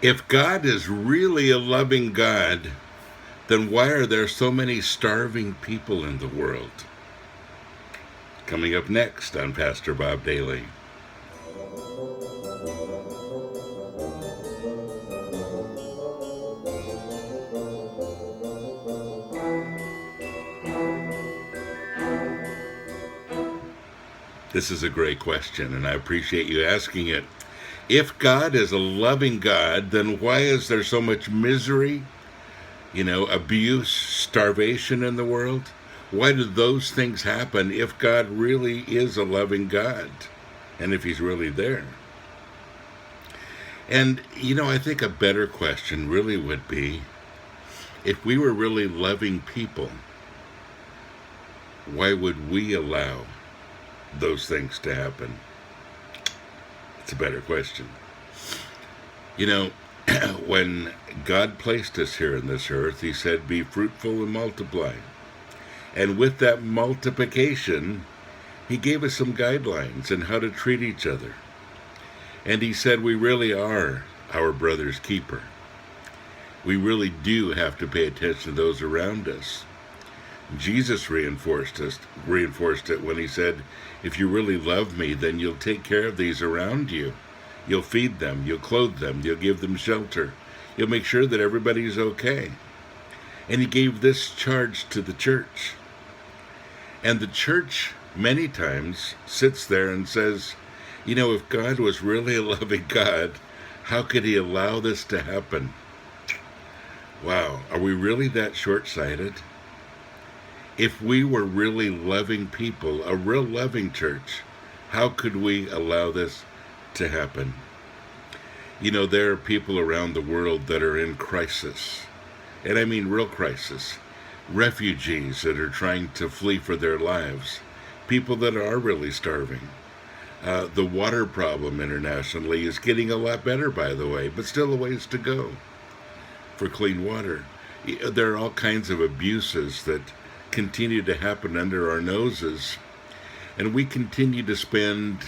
If God is really a loving God, then why are there so many starving people in the world? Coming up next on Pastor Bob Daily. This is a great question, and I appreciate you asking it. If God is a loving God, then why is there so much misery, abuse, starvation in the world? Why do those things happen if God really is a loving God and if He's really there? And, I think a better question really would be, if we were really loving people, why would we allow those things to happen? It's a better question. When God placed us here in this earth, He said, be fruitful and multiply. And with that multiplication, He gave us some guidelines on how to treat each other. And He said we really are our brother's keeper. We really do have to pay attention to those around us. Jesus reinforced it when He said, if you really love me, then you'll take care of these around you. You'll feed them, you'll clothe them, you'll give them shelter. You'll make sure that everybody's okay. And He gave this charge to the church. And the church many times sits there and says, if God was really a loving God, how could He allow this to happen? Wow, are we really that short-sighted? If we were really loving people, a real loving church, how could we allow this to happen? There are people around the world that are in crisis, and I mean real crisis. Refugees that are trying to flee for their lives, people that are really starving. The water problem internationally is getting a lot better, by the way, but still a ways to go for clean water. There are all kinds of abuses that continue to happen under our noses, and we continue to spend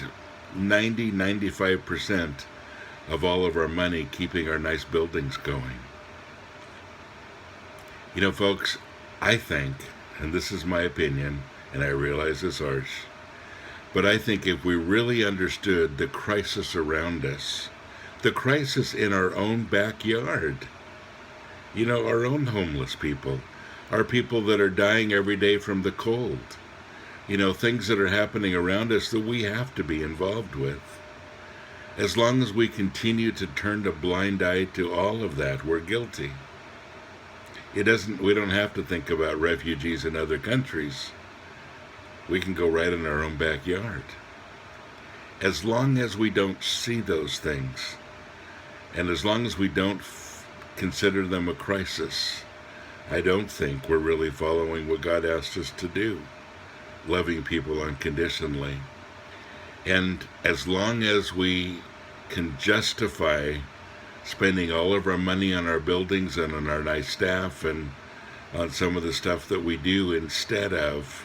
95% of all of our money keeping our nice buildings going. Folks, I think, and this is my opinion, and I realize it's harsh, but I think if we really understood the crisis around us, the crisis in our own backyard, our own homeless people, our people that are dying every day from the cold, things that are happening around us that we have to be involved with. As long as we continue to turn a blind eye to all of that, we're guilty. We don't have to think about refugees in other countries. We can go right in our own backyard. As long as we don't see those things, and as long as we don't consider them a crisis, I don't think we're really following what God asked us to do, loving people unconditionally. And as long as we can justify spending all of our money on our buildings and on our nice staff and on some of the stuff that we do, instead of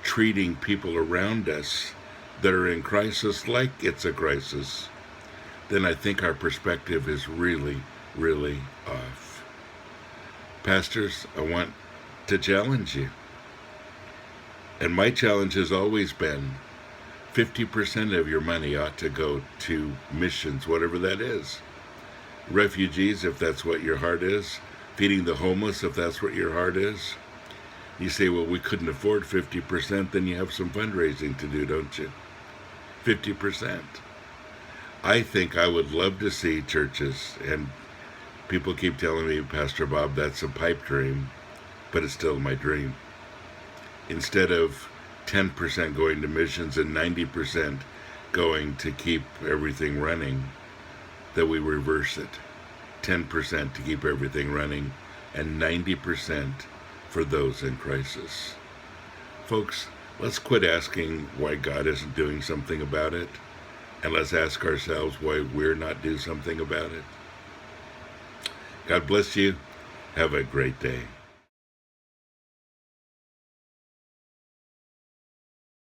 treating people around us that are in crisis like it's a crisis, then I think our perspective is really, really off. Pastors, I want to challenge you. And my challenge has always been 50% of your money ought to go to missions, whatever that is. Refugees, if that's what your heart is. Feeding the homeless, if that's what your heart is. You say, well, we couldn't afford 50%, then you have some fundraising to do, don't you? 50%. I think I would love to see churches, and people keep telling me, Pastor Bob, that's a pipe dream, but it's still my dream. Instead of 10% going to missions and 90% going to keep everything running, that we reverse it. 10% to keep everything running and 90% for those in crisis. Folks, let's quit asking why God isn't doing something about it, and let's ask ourselves why we're not doing something about it. God bless you. Have a great day.